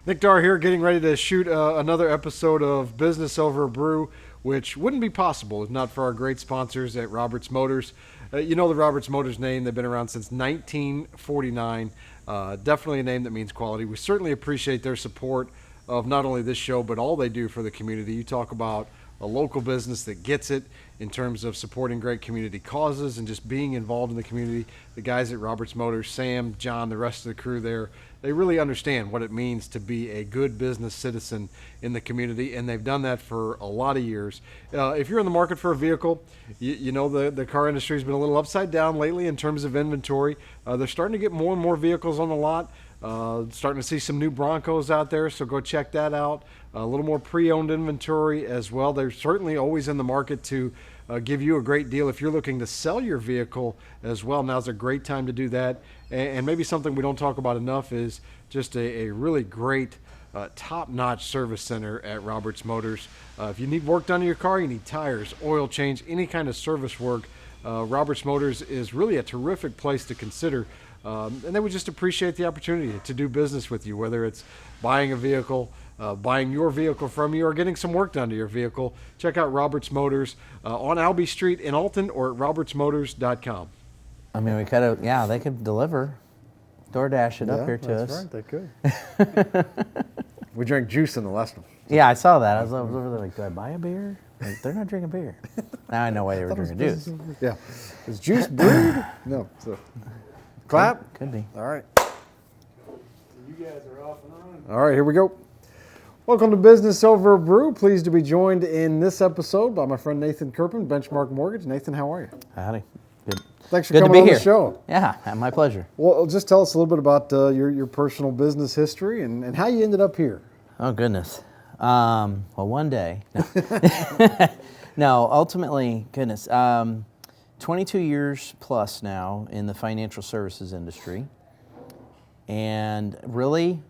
Nick Darr here, getting ready to shoot another episode of Business Over Brew, which wouldn't be possible if not for our great sponsors at Roberts Motors. You know the Roberts Motors name. They've been around since 1949. Definitely a name that means quality. We certainly appreciate their support of not only this show, but all they do for the community. You talk about a local business that gets it in terms of supporting great community causes and just being involved in the community. The guys at Roberts Motors, Sam, John, the rest of the crew there, they really understand what it means to be a good business citizen in the community, and they've done that for a lot of years. If you're in the market for a vehicle, you know the car industry has been a little upside down lately in terms of inventory. They're starting to get more and more vehicles on the lot. Starting to see some new Broncos out there, so go check that out. A little more pre-owned inventory as well. They're certainly always in the market to give you a great deal if you're looking to sell your vehicle as well. Now's a great time to do that. And maybe something we don't talk about enough is just a really great top-notch service center at Roberts Motors. If you need work done to your car, you need tires, oil change, any kind of service work, Roberts Motors is really a terrific place to consider. And they would just appreciate the opportunity to do business with you, whether it's buying a vehicle, buying your vehicle from you, or getting some work done to your vehicle. Check out Roberts Motors on Albee Street in Alton or at robertsmotors.com. I mean, we could have, they could deliver, DoorDash it up here to us. That's right, they could. We drank juice in the last one. Yeah, I saw that. I was over there like, do I buy a beer? Like, they're not drinking beer. Now I know why they were drinking juice. Yeah. Is juice brewed? No. So. Clap? Could be. All right. You guys are off and on. All right, here we go. Welcome to Business Over Brew. Pleased to be joined in this episode by my friend Nathan Kerpan, Benchmark Mortgage. Nathan, how are you? Howdy. Good. Thanks for Good coming to be on here. the show. Yeah, my pleasure. Well, just tell us a little bit about your personal business history and how you ended up here. Oh, goodness. Well, one day. No, ultimately, goodness. 22 years plus now in the financial services industry. And really,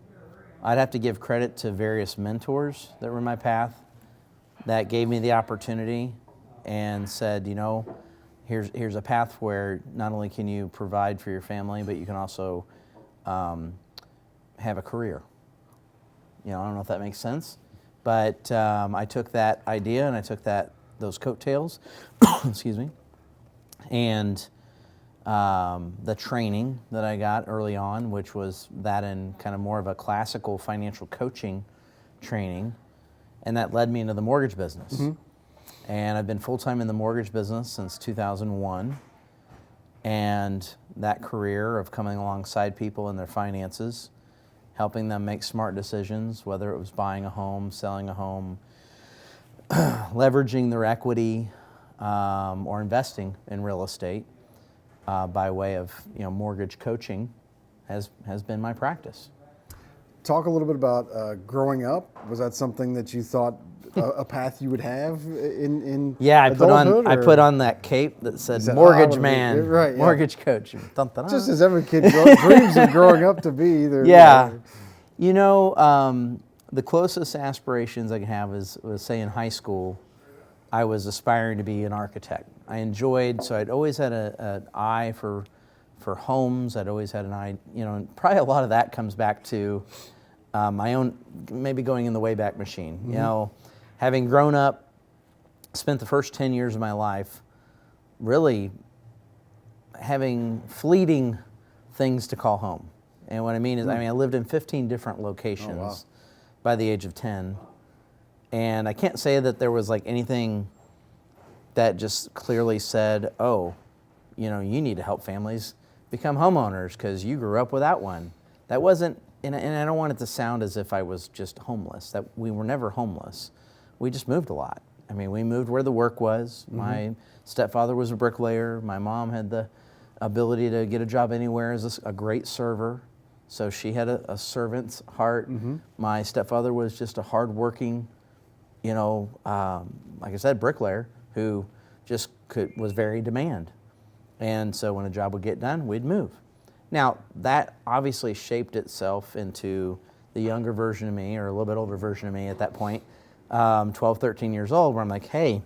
I'd have to give credit to various mentors that were in my path that gave me the opportunity and said, you know, here's a path where not only can you provide for your family, but you can also have a career. You know, I don't know if that makes sense, but I took that idea and I took those coattails, excuse me, and the training that I got early on, which was that in kind of more of a classical financial coaching training, and that led me into the mortgage business. Mm-hmm. And I've been full-time in the mortgage business since 2001, and that career of coming alongside people in their finances, helping them make smart decisions, whether it was buying a home, selling a home, leveraging their equity, or investing in real estate by way of mortgage coaching has been my practice. Talk a little bit about growing up. Was that something that you thought a path you would have in Yeah, adulthood, I put on that cape that said mortgage man, right, yeah. Mortgage coach. Dun, dun, dun. Just as every kid dreams of growing up to be either. Yeah. The closest aspirations I can have was say in high school, I was aspiring to be an architect. I enjoyed, so I'd always had an eye for homes. I'd always had an eye, and probably a lot of that comes back to my own, maybe going in the Wayback Machine. Mm-hmm. Having grown up, spent the first 10 years of my life really having fleeting things to call home. And what I mean is, I lived in 15 different locations by the age of 10. And I can't say that there was like anything that just clearly said, oh, you need to help families become homeowners because you grew up without one. That wasn't, and I don't want it to sound as if I was just homeless. That we were never homeless. We just moved a lot. We moved where the work was. Mm-hmm. My stepfather was a bricklayer. My mom had the ability to get a job anywhere as a great server. So she had a servant's heart. Mm-hmm. My stepfather was just a hardworking, like I said, bricklayer who just was very demand. And so when a job would get done, we'd move. Now, that obviously shaped itself into the younger version of me, or a little bit older version of me at that point, 12, 13 years old, where I'm like, hey,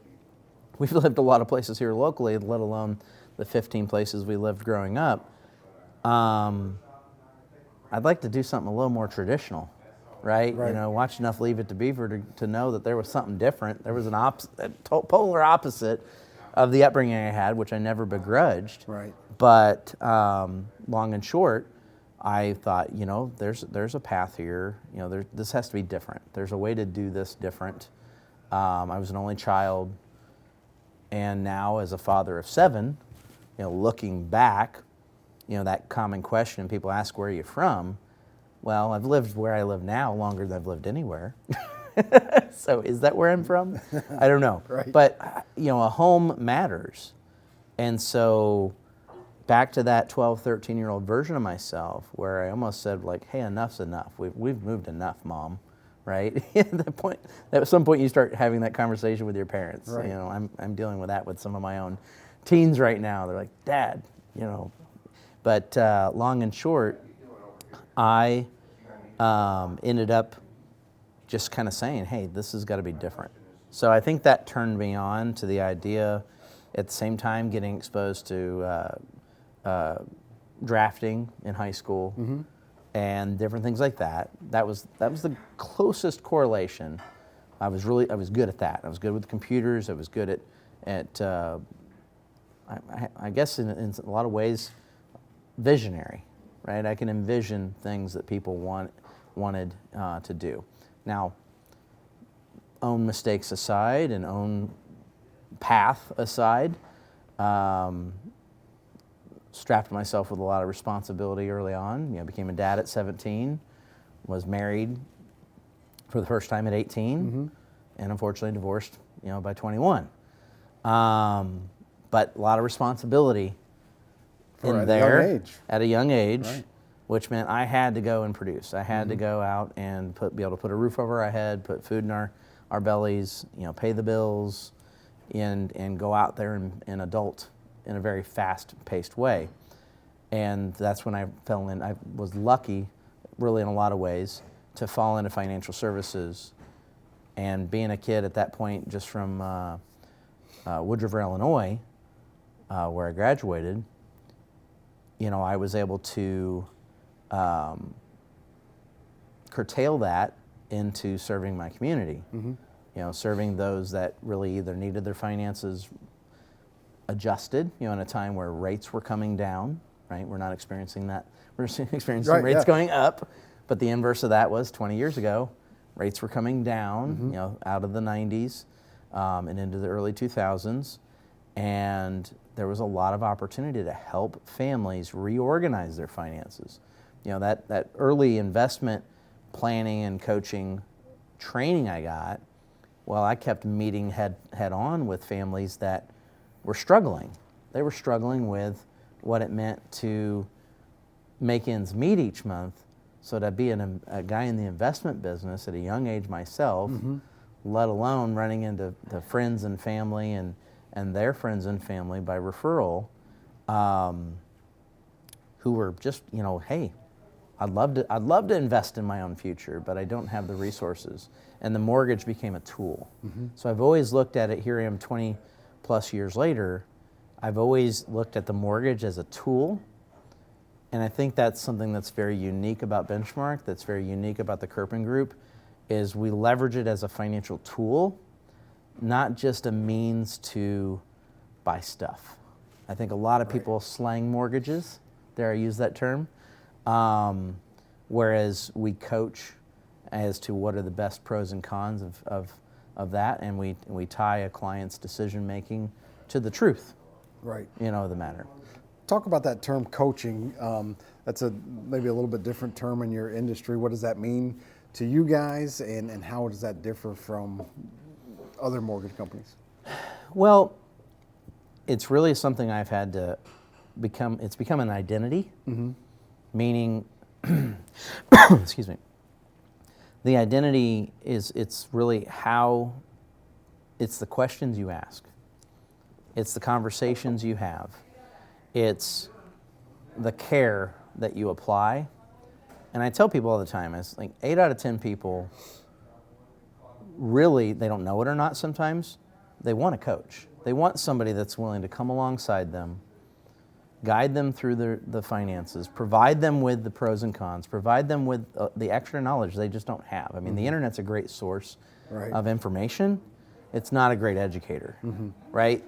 we've lived a lot of places here locally, let alone the 15 places we lived growing up. I'd like to do something a little more traditional. right? Right. You know, watched enough Leave It to Beaver to know that there was something different. There was a polar opposite of the upbringing I had, which I never begrudged. Right. But long and short, I thought, you know, there's a path here. You know, this has to be different. There's a way to do this different. I was an only child, and now as a father of 7, you know, looking back, you know, that common question people ask, where are you from? Well, I've lived where I live now longer than I've lived anywhere. So is that where I'm from? I don't know. Right. But, you know, a home matters. And so back to that 12, 13-year-old version of myself where I almost said, like, hey, enough's enough. We've moved enough, Mom, right? At some point you start having that conversation with your parents. Right. You know, I'm dealing with that with some of my own teens right now. They're like, Dad, you know. But long and short, I ended up just kind of saying, hey, this has got to be different. So I think that turned me on to the idea, at the same time getting exposed to drafting in high school and different things like that. That was the closest correlation. I was good at that. I was good with computers. I was good at I guess in a lot of ways, visionary, right? I can envision things that people wanted to do. Now, own mistakes aside and own path aside, strapped myself with a lot of responsibility early on. You know, became a dad at 17, was married for the first time at 18, and unfortunately divorced, you know, by 21. But a lot of responsibility At a young age. Right. Which meant I had to go and produce. I had to go out and be able to put a roof over our head, put food in our bellies, you know, pay the bills, and go out there and adult in a very fast-paced way. And that's when I fell in. I was lucky, really in a lot of ways, to fall into financial services. And being a kid at that point, just from Wood River, Illinois, where I graduated, you know, I was able to curtail that into serving my community. You know, serving those that really either needed their finances adjusted, you know, in a time where rates were coming down, right? We're not experiencing that. We're experiencing rates going up, but the inverse of that was 20 years ago, rates were coming down, you know, out of the 90s and into the early 2000s, and there was a lot of opportunity to help families reorganize their finances. You know, that early investment planning and coaching training I got, well, I kept meeting head on with families that were struggling. They were struggling with what it meant to make ends meet each month. So to be a guy in the investment business at a young age myself, let alone running into the friends and family and their friends and family by referral, who were just, you know, hey, I'd love to invest in my own future, but I don't have the resources. And the mortgage became a tool. So I've always looked at it, here I am 20 plus years later, I've always looked at the mortgage as a tool. And I think that's something that's very unique about Benchmark, that's very unique about the Kerpan Group, is we leverage it as a financial tool, not just a means to buy stuff. I think a lot of people slang mortgages, dare I use that term, whereas we coach as to what are the best pros and cons of that, and we tie a client's decision making to the truth, Right. you know, of the matter. Talk about that term coaching. That's maybe a little bit different term in your industry. What does that mean to you guys, and how does that differ from other mortgage companies? Well, it's really something I've had to become. It's become an identity, meaning, excuse me. The identity it's really how, it's the questions you ask. It's the conversations you have. It's the care that you apply. And I tell people all the time, it's like 8 out of 10 people really, they don't know it or not sometimes, they want a coach. They want somebody that's willing to come alongside them guide them through the finances, provide them with the pros and cons, provide them with the extra knowledge they just don't have. I mean, the internet's a great source of information. It's not a great educator, right?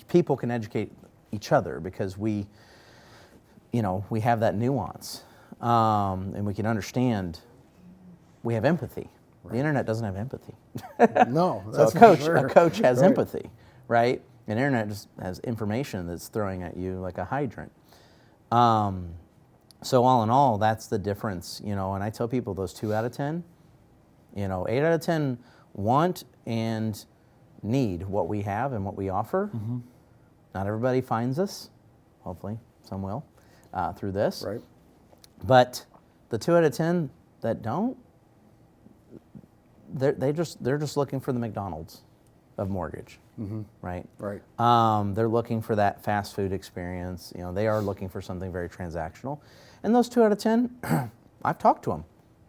People can educate each other because we have that nuance, and we can understand. We have empathy. The internet doesn't have empathy. No, so a coach has empathy, right? And internet just has information that's throwing at you like a hydrant. So all in all, that's the difference, and I tell people those 2 out of 10, 8 out of 10 want and need what we have and what we offer. Not everybody finds us. Hopefully some will through this. Right. But the 2 out of 10 that don't, they're just looking for the McDonald's of mortgage, right? Right. They're looking for that fast food experience. They are looking for something very transactional. And those 2 out of 10, I've talked to them.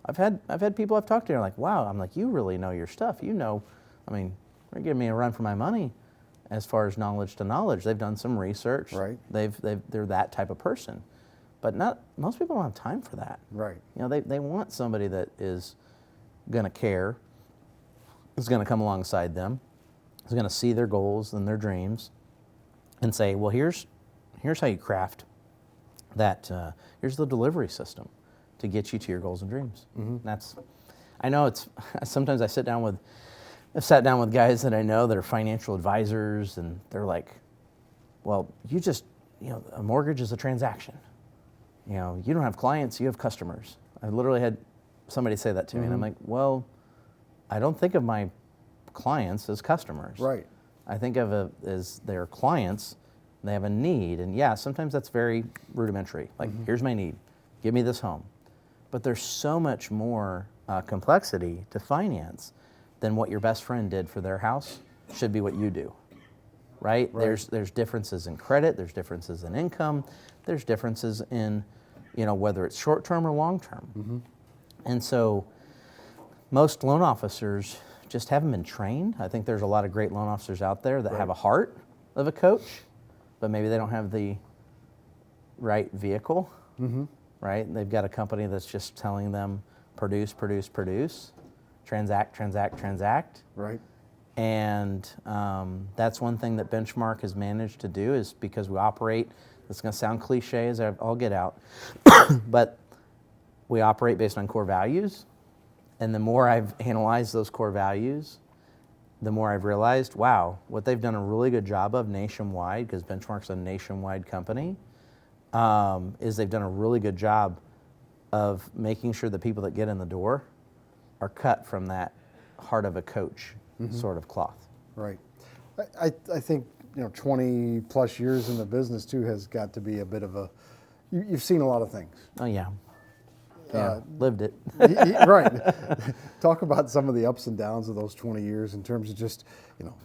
I've had people I've talked to. They're like, wow. I'm like, you really know your stuff. I mean, they're giving me a run for my money, as far as knowledge to knowledge. They've done some research. Right. They're that type of person, but most people don't have time for that. Right. They want somebody that is going to care, is going to come alongside them, is going to see their goals and their dreams, and say, well, here's how you craft that. Here's the delivery system to get you to your goals and dreams. I know sometimes I've sat down with guys that I know that are financial advisors, and they're like, well, a mortgage is a transaction. You don't have clients, you have customers. I literally had somebody say that to me, and I'm like, well, I don't think of my clients as customers. Right. I think of as their clients, they have a need, and yeah, sometimes that's very rudimentary. Like, here's my need, give me this home. But there's so much more complexity to finance than what your best friend did for their house should be what you do, right? There's differences in credit, there's differences in income, there's differences in, whether it's short-term or long-term. And so most loan officers just haven't been trained. I think there's a lot of great loan officers out there that have a heart of a coach, but maybe they don't have the right vehicle, right? They've got a company that's just telling them produce, produce, produce, transact, transact, transact. Right. And that's one thing that Benchmark has managed to do, is because we operate, it's going to sound cliche as I'll get out, but we operate based on core values. And the more I've analyzed those core values, the more I've realized, wow, what they've done a really good job of nationwide, because Benchmark's a nationwide company, is they've done a really good job of making sure the people that get in the door are cut from that heart of a coach sort of cloth. Right. I think 20 plus years in the business too has got to be a bit of you've seen a lot of things. Oh yeah. Yeah, lived it. Right. Talk about some of the ups and downs of those 20 years in terms of just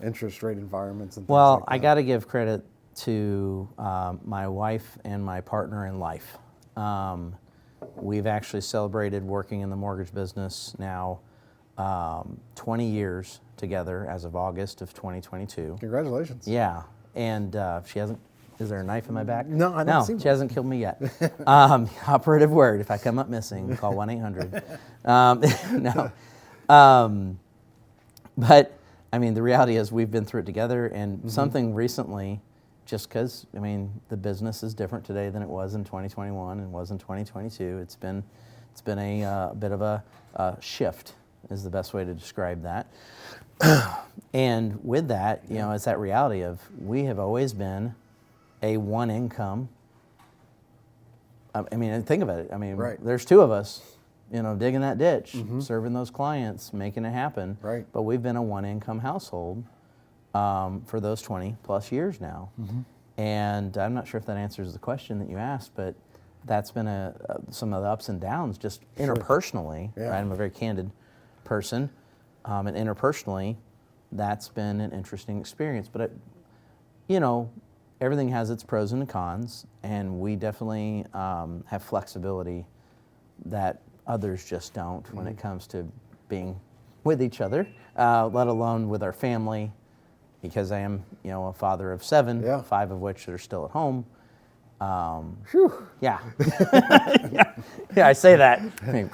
interest rate environments and things like that. I got to give credit to my wife and my partner in life. We've actually celebrated working in the mortgage business now 20 years together as of August of 2022. Congratulations. Yeah, and she hasn't. Is there a knife in my back? No, I don't see one. She hasn't killed me yet. Operative word: if I come up missing, call 1-800. No, but I mean, the reality is we've been through it together, and something recently. Just because, the business is different today than it was in 2021 and was in 2022. It's been a bit of a shift, is the best way to describe that. And with that, it's that reality of we have always been a one income. Think about it. There's two of us, digging that ditch, serving those clients, making it happen. Right. But we've been a one income household. For those 20 plus years now. And I'm not sure if that answers the question that you asked, but that's been some of the ups and downs just interpersonally. Yeah. Right? I'm a very candid person, and interpersonally, that's been an interesting experience. But, everything has its pros and cons, and we definitely have flexibility that others just don't when it comes to being with each other, let alone with our family. Because I am, a father of 7, 5 of which are still at home. Yeah. yeah, I say that. I mean,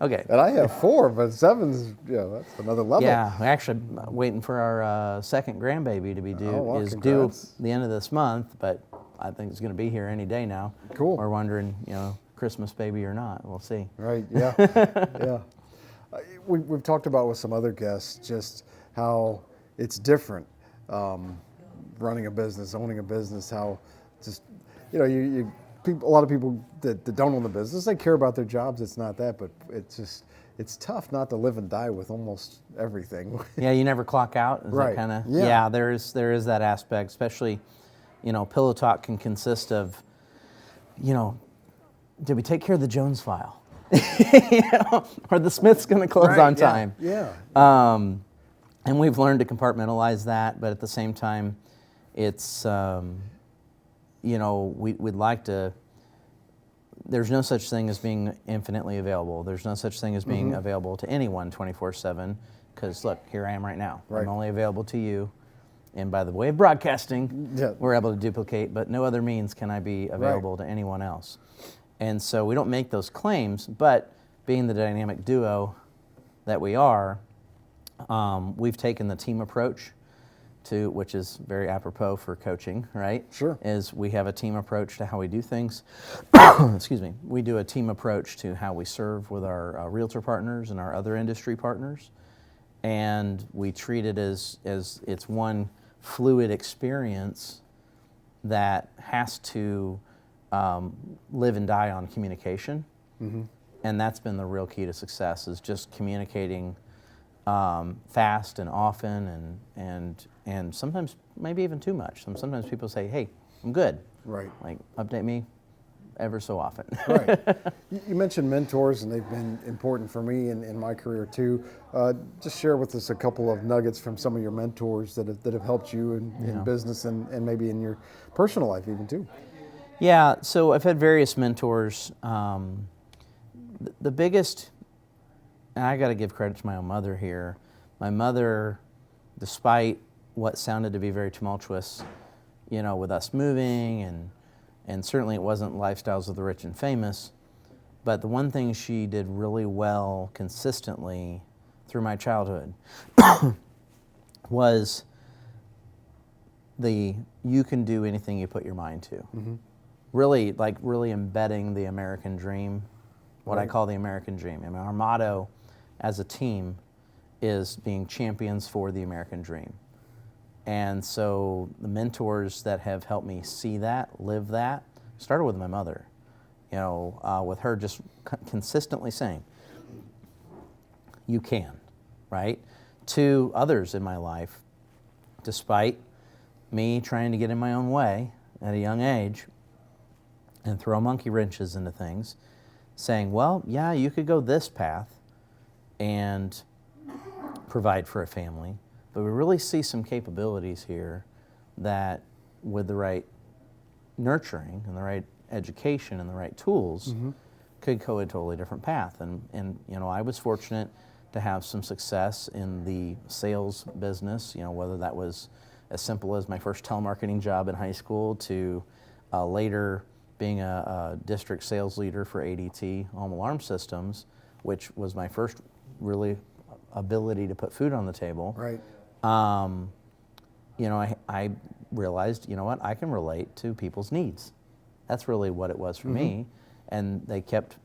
okay. And I have 4, but 7's, that's another level. Yeah, we're actually waiting for our second grandbaby to be due. Oh, well, is congrats. due the end of this month, but I think it's going to be here any day now. Cool. We're wondering, Christmas baby or not. We'll see. Right, yeah, yeah. We've talked about with some other guests just how it's different running a business, owning a business, how just, a lot of people that don't own the business, they care about their jobs, it's not that, but it's tough not to live and die with almost everything. Yeah, you never clock out. Is right. That yeah, there is that aspect, especially, Pillow Talk can consist of, did we take care of the Jones file? Or the Smith's going to close on time. Yeah. And we've learned to compartmentalize that, but at the same time, it's, we'd like to, there's no such thing as being infinitely available. There's no such thing as being available to anyone 24/7, because look, here I am right now. Right. I'm only available to you. And by the way of broadcasting, we're able to duplicate, but no other means can I be available to anyone else. And so we don't make those claims, but being the dynamic duo that we are, we've taken the team approach which is very apropos for coaching, right? Sure. Is we have a team approach to how we do things. Excuse me. We do a team approach to how we serve with our realtor partners and our other industry partners. And we treat it as it's one fluid experience that has to live and die on communication. And that's been the real key to success, is just communicating fast and often, and sometimes maybe even too much. Sometimes people say, "Hey, I'm good." Right. Like, update me ever so often. Right. You mentioned mentors, and they've been important for me in my career too. Just share with us a couple of nuggets from some of your mentors that have helped you in business and maybe in your personal life even too. Yeah, so I've had various mentors. The biggest, and I got to give credit to my own mother here. My mother, despite what sounded to be very tumultuous, with us moving, and certainly it wasn't lifestyles of the rich and famous, but the one thing she did really well consistently through my childhood was you can do anything you put your mind to. Really embedding the American dream, what I call the American dream. I mean, our motto as a team is being champions for the American dream. And so the mentors that have helped me see that, live that, started with my mother. With her just consistently saying, "You can," right? To others in my life, despite me trying to get in my own way at a young age and throw monkey wrenches into things, saying, "Well, yeah, you could go this path and provide for a family, but we really see some capabilities here that, with the right nurturing and the right education and the right tools, could go a totally different path." And I was fortunate to have some success in the sales business, whether that was as simple as my first telemarketing job in high school to later being a district sales leader for ADT Home Alarm Systems, which was my first really ability to put food on the table. Right. I realized, I can relate to people's needs. That's really what it was for me, and they kept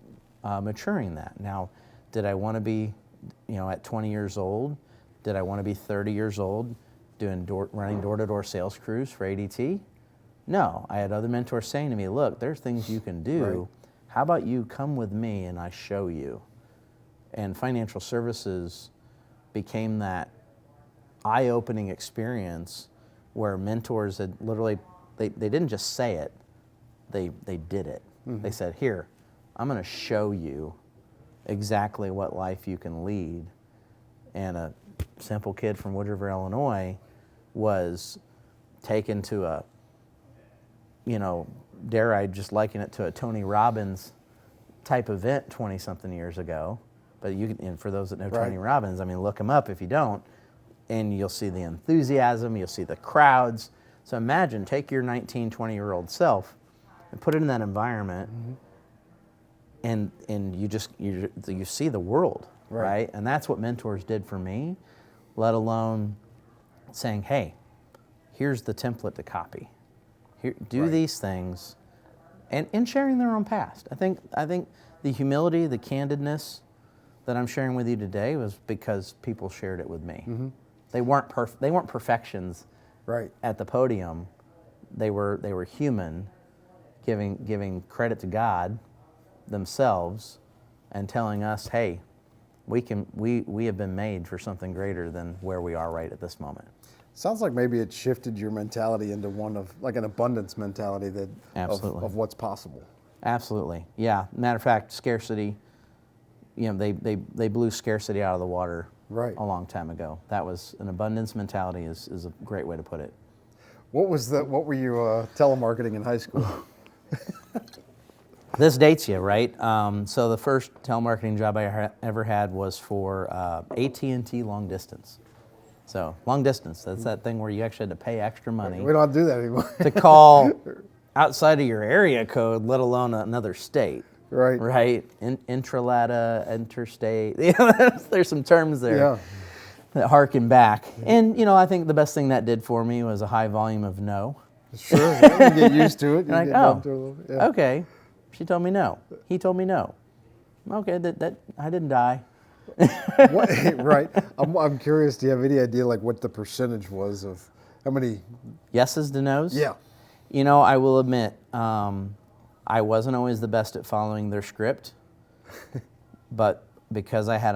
maturing that. Now, did I want to be, at 20 years old? Did I want to be 30 years old running door-to-door sales crews for ADT? No, I had other mentors saying to me, "Look, there's things you can do. Right. How about you come with me and I show you?" And financial services became that eye-opening experience where mentors had literally, they didn't just say it, they did it. They said, "Here, I'm going to show you exactly what life you can lead." And a simple kid from Wood River, Illinois was taken to dare I just liken it to a Tony Robbins type event 20-something years ago. But and for those that know Tony Robbins, look him up if you don't, and you'll see the enthusiasm, you'll see the crowds. So imagine, take your 19, 20-year-old self and put it in that environment, and you see the world, right? And that's what mentors did for me, let alone saying, hey, here's the template to copy. Here, do these things, and sharing their own past. I think the humility, the candidness that I'm sharing with you today was because people shared it with me. They weren't perfections at the podium. They were human, giving credit to God themselves and telling us, hey, we have been made for something greater than where we are right at this moment. Sounds like maybe it shifted your mentality into one of like an abundance mentality that of what's possible. Absolutely, yeah. Matter of fact, scarcity, they blew scarcity out of the water a long time ago. That was an abundance mentality is a great way to put it. What were you telemarketing in high school? This dates you, right? So the first telemarketing job I ever had was for AT&T long distance. So long distance, that's that thing where you actually had to pay extra money. We don't do that anymore. To call outside of your area code, let alone another state. Right? Intralata, interstate. There's some terms there that harken back. And, I think the best thing that did for me was a high volume of no. Sure, you get used to it. Okay. She told me no. He told me no. Okay, that I didn't die. Right. I'm curious, do you have any idea like what the percentage was of how many yeses to nos? Yeah. I will admit, I wasn't always the best at following their script, but because I had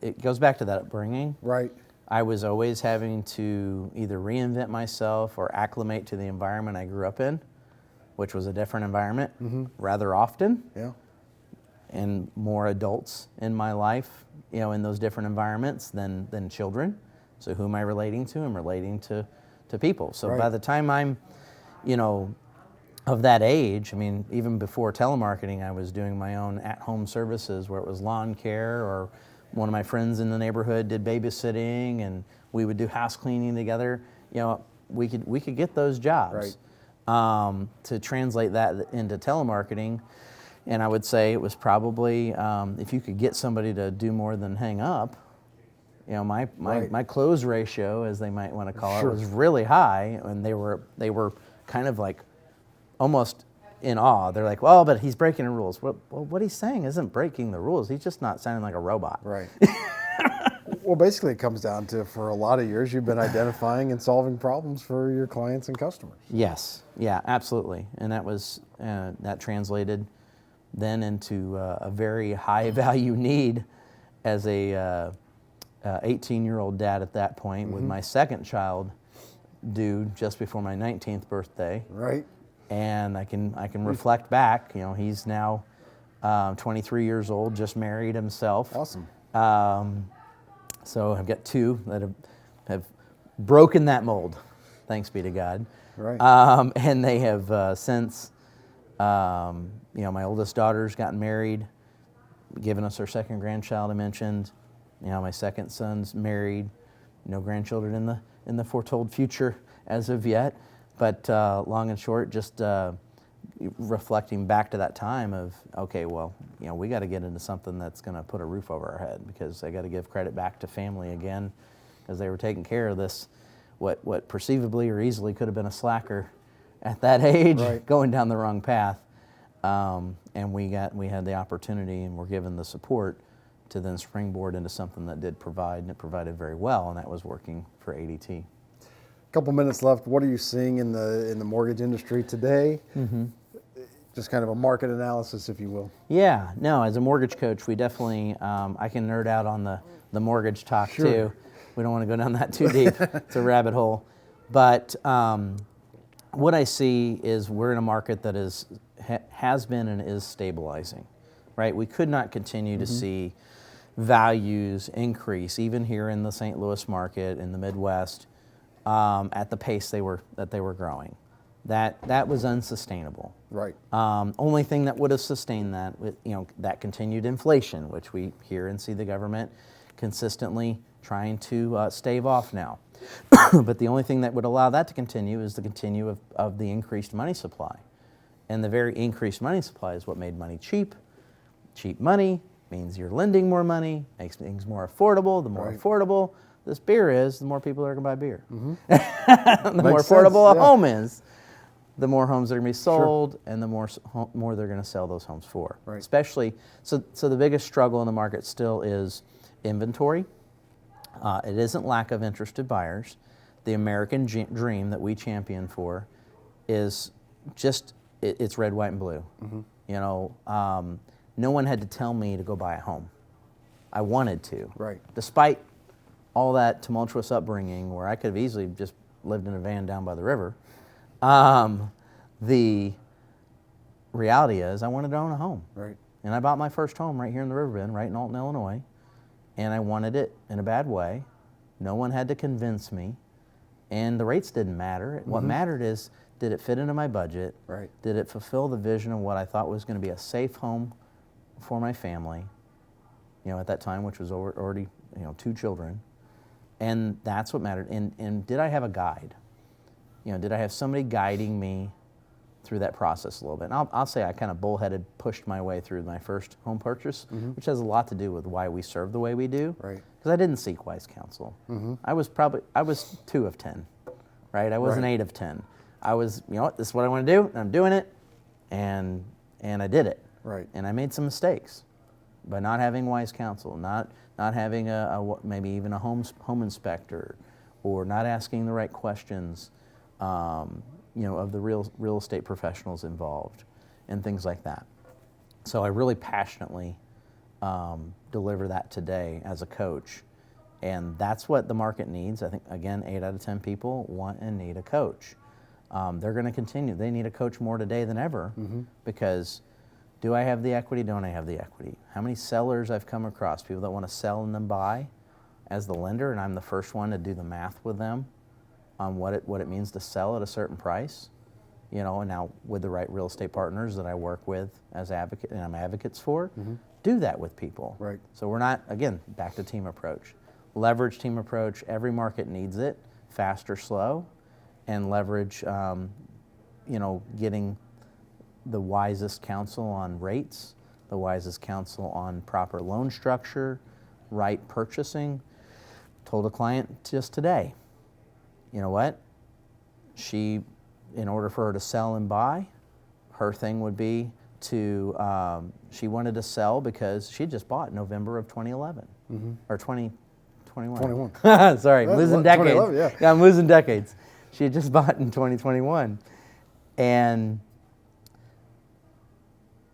it goes back to that upbringing. Right. I was always having to either reinvent myself or acclimate to the environment I grew up in, which was a different environment rather often. Yeah. And more adults in my life, in those different environments than children. So who am I relating to? I'm relating to people. So by the time I'm, of that age, even before telemarketing, I was doing my own at-home services where it was lawn care, or one of my friends in the neighborhood did babysitting, and we would do house cleaning together. We could get those jobs. To translate that into telemarketing. And I would say it was probably, if you could get somebody to do more than hang up, my close ratio, as they might want to call it, was really high, and they were kind of like almost in awe. They're like, well, but he's breaking the rules. Well, what he's saying isn't breaking the rules. He's just not sounding like a robot. Right. Well, basically it comes down to, for a lot of years, you've been identifying and solving problems for your clients and customers. Yes. Yeah, absolutely. And that was, that translated then into a very high value need as a 18-year-old dad at that point, with my second child due just before my 19th birthday. Right. And I can reflect back. He's now 23 years old, just married himself. Awesome. So I've got two that have broken that mold, thanks be to God. Right. And they have since. My oldest daughter's gotten married, given us our second grandchild I mentioned. My second son's married, no grandchildren in the foretold future as of yet. But long and short, just reflecting back to that time of, okay, well, we got to get into something that's going to put a roof over our head, because I got to give credit back to family again, because they were taking care of this, what perceivably or easily could have been a slacker at that age, going down the wrong path. And we had the opportunity, and were given the support to then springboard into something that did provide, and it provided very well, and that was working for ADT. A couple minutes left. What are you seeing in the mortgage industry today? Just kind of a market analysis, if you will. Yeah, no, as a mortgage coach, we definitely, I can nerd out on the mortgage talk too. We don't want to go down that too deep. It's a rabbit hole. But what I see is we're in a market that has been and is stabilizing, right? We could not continue to see values increase, even here in the St. Louis market, in the Midwest, at the pace that they were growing. That was unsustainable. Right. Only thing that would have sustained that, that continued inflation, which we hear and see the government consistently trying to stave off now. But the only thing that would allow that to continue is the continue of the increased money supply. And the very increased money supply is what made money cheap. Cheap money means you're lending more money, makes things more affordable. The more affordable this beer is, the more people are going to buy beer. The more affordable a home is, the more homes are going to be sold, and the more they're going to sell those homes for. Right. Especially, so the biggest struggle in the market still is inventory. It isn't lack of interested buyers. The American dream that we champion for is just, it's red, white, and blue. You know, no one had to tell me to go buy a home. I wanted to. Right. Despite all that tumultuous upbringing where I could have easily just lived in a van down by the river, the reality is I wanted to own a home. Right. And I bought my first home right here in the Riverbend, right in Alton, Illinois, and I wanted it in a bad way. No one had to convince me, and the rates didn't matter. What mattered is, did it fit into my budget? Right. Did it fulfill the vision of what I thought was going to be a safe home for my family, you know, at that time, which was already, you know, 2 children. And that's what mattered. And did I have a guide? You know, did I have somebody guiding me through that process a little bit? And I'll say I kind of bullheaded pushed my way through my first home purchase, which has a lot to do with why we serve the way we do. Right. Because I didn't seek wise counsel. I was 2 of 10, right? I wasn't 8 of 10. I was, you know what, this is what I want to do, and I'm doing it, and I did it. Right. And I made some mistakes by not having wise counsel, not having maybe even a home inspector, or not asking the right questions, you know, of the real estate professionals involved, and things like that. So I really passionately deliver that today as a coach, and that's what the market needs. I think, again, 8 out of 10 people want and need a coach. They're going to continue. They need a coach more today than ever, because do I have the equity? Don't I have the equity? How many sellers I've come across, people that want to sell and then buy as the lender, and I'm the first one to do the math with them on what it means to sell at a certain price, you know, and now with the right real estate partners that I work with as advocate, and I'm advocates for, do that with people. Right. So we're not, again, back to team approach. Leverage team approach, every market needs it, fast or slow, and leverage, you know, getting the wisest counsel on rates, the wisest counsel on proper loan structure, right purchasing. Told a client just today, you know what? She, in order for her to sell and buy, her thing would be to, she wanted to sell because she just bought in November of 2011, or 2021. 21. Sorry, I'm losing decades. 2011, Yeah, I'm losing decades. She had just bought in 2021, and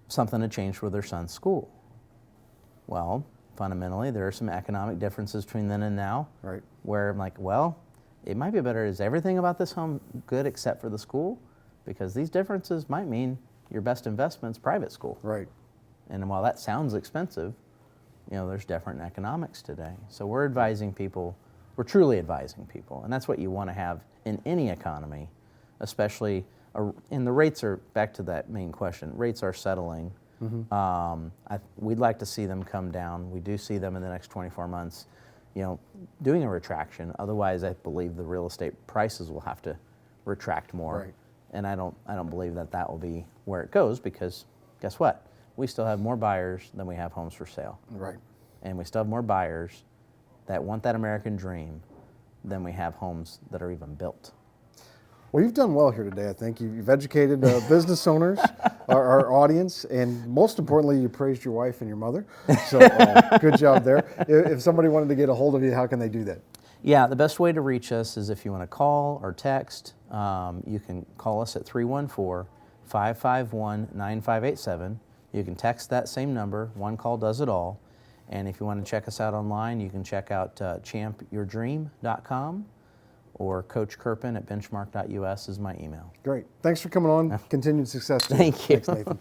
something had changed with her son's school. Well, fundamentally, there are some economic differences between then and now. Right. Where I'm like, well, it might be better. Is everything about this home good except for the school? Because these differences might mean your best investment's private school. Right. And while that sounds expensive, you know, there's different economics today. So we're advising people. We're truly advising people, and that's what you want to have in any economy, especially. And the rates are, back to that main question, rates are settling. We'd like to see them come down. We do see them in the next 24 months, you know, doing a retraction. Otherwise, I believe the real estate prices will have to retract more. Right. And I don't believe that will be where it goes, because guess what? We still have more buyers than we have homes for sale. Right. And we still have more buyers that want that American dream than we have homes that are even built. Well, you've done well here today, I think. You've educated business owners, our audience, and most importantly, you praised your wife and your mother. So good job there. If somebody wanted to get a hold of you, how can they do that? Yeah, the best way to reach us is if you want to call or text. You can call us at 314-551-9587. You can text that same number. One call does it all. And if you want to check us out online, you can check out champyourdream.com, or Coach Kerpan at benchmark.us is my email. Great. Thanks for coming on. Continued success. Thank you. Thanks, Nathan.